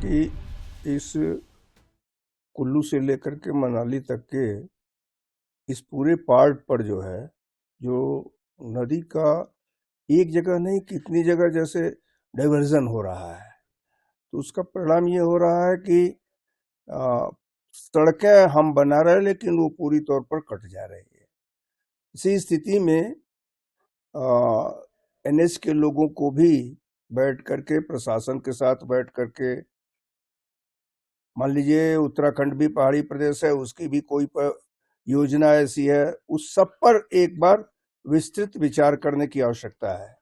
कि इस कुल्लू से लेकर के मनाली तक के इस पूरे पार्ट पर जो है, जो नदी का एक जगह नहीं कितनी जगह जैसे डाइवर्जन हो रहा है, तो उसका परिणाम ये हो रहा है कि आ, सड़कें हम बना रहे हैं लेकिन वो पूरी तौर पर कट जा रही है। इसी स्थिति में एनएच के लोगों को भी बैठ करके, प्रशासन के साथ बैठ करके, मान लीजिए उत्तराखंड भी पहाड़ी प्रदेश है, उसकी भी कोई योजना ऐसी है, उस सब पर एक बार विस्तृत विचार करने की आवश्यकता है।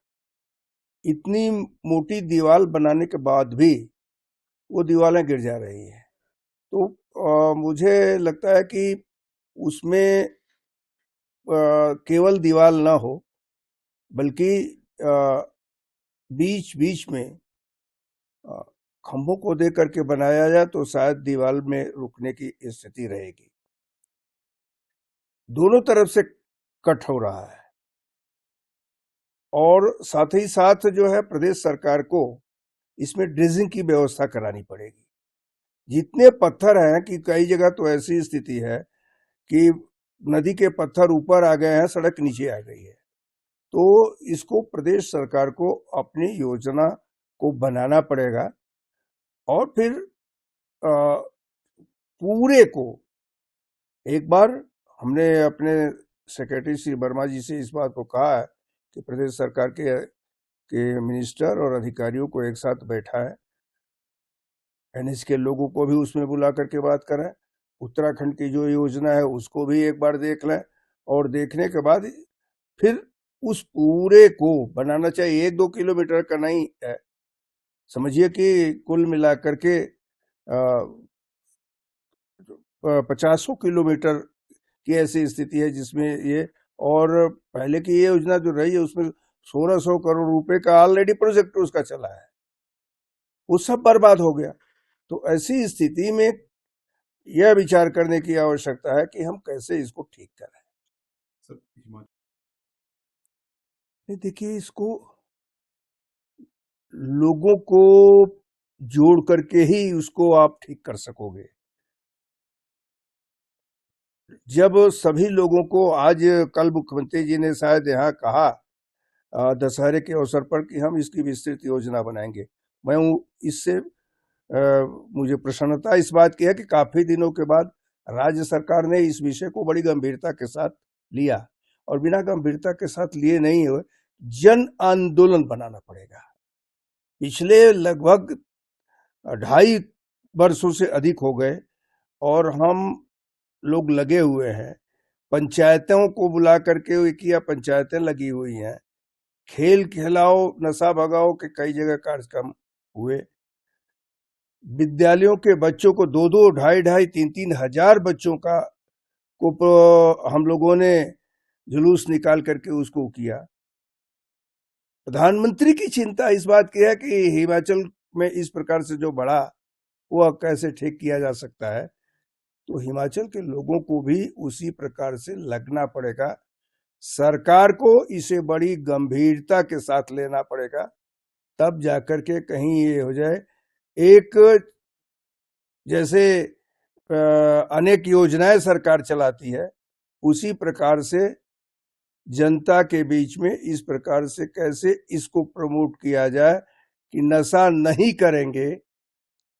इतनी मोटी दीवार बनाने के बाद भी वो दीवारें गिर जा रही है, तो मुझे लगता है कि उसमें केवल दीवार ना हो, बल्कि बीच बीच में खंभों को दे करके बनाया जाए तो शायद दीवार में रुकने की स्थिति रहेगी। दोनों तरफ से कट हो रहा है, और साथ ही साथ जो है प्रदेश सरकार को इसमें ड्रेजिंग की व्यवस्था करानी पड़ेगी। जितने पत्थर हैं कि कई जगह तो ऐसी स्थिति है कि नदी के पत्थर ऊपर आ गए हैं, सड़क नीचे आ गई है, तो इसको प्रदेश सरकार को अपनी योजना को बनाना पड़ेगा और फिर पूरे को एक बार हमने अपने सेक्रेटरी श्री वर्मा जी से इस बात को कहा है कि प्रदेश सरकार के मिनिस्टर और अधिकारियों को एक साथ बैठाएं, एनएच के लोगों को भी उसमें बुला करके बात करें, उत्तराखंड की जो योजना है उसको भी एक बार देख लें, और देखने के बाद फिर उस पूरे को बनाना चाहिए। 1-2 किलोमीटर का नहीं है, समझिए कि कुल मिलाकर के 50 किलोमीटर की ऐसी स्थिति है जिसमें ये, और पहले की ये योजना जो रही है उसमें 1600 करोड़ रुपए का ऑलरेडी प्रोजेक्ट उसका चला है, वो सब बर्बाद हो गया। तो ऐसी स्थिति में यह विचार करने की आवश्यकता है कि हम कैसे इसको ठीक करें। देखिए, इसको लोगों को जोड़ करके ही उसको आप ठीक कर सकोगे। जब सभी लोगों को, आज कल मुख्यमंत्री जी ने शायद यहाँ कहा दशहरे के अवसर पर कि हम इसकी विस्तृत योजना बनाएंगे, मैं इससे मुझे प्रसन्नता इस बात की है कि काफी दिनों के बाद राज्य सरकार ने इस विषय को बड़ी गंभीरता के साथ लिया, और बिना गंभीरता के साथ लिए नहीं हुए, जन आंदोलन बनाना पड़ेगा। पिछले लगभग 2.5 वर्षों से अधिक हो गए और हम लोग लगे हुए हैं, पंचायतों को बुला करके किया, पंचायतें लगी हुई हैं, खेल खिलाओ नशा भगाओ के कई जगह कार्यक्रम हुए, विद्यालयों के बच्चों को 2-2, 2.5, 3-3 हजार बच्चों का को हम लोगों ने जुलूस निकाल करके उसको किया। प्रधानमंत्री की चिंता इस बात की है कि हिमाचल में इस प्रकार से जो बढ़ा वह कैसे ठीक किया जा सकता है, तो हिमाचल के लोगों को भी उसी प्रकार से लगना पड़ेगा। सरकार को इसे बड़ी गंभीरता के साथ लेना पड़ेगा, तब जाकर के कहीं ये हो जाए। एक जैसे अनेक योजनाएं सरकार चलाती है, उसी प्रकार से जनता के बीच में इस प्रकार से कैसे इसको प्रमोट किया जाए कि नशा नहीं करेंगे,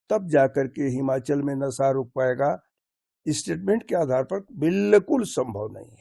तब जाकर के हिमाचल में नशा रुक पाएगा। स्टेटमेंट के आधार पर बिल्कुल संभव नहीं है।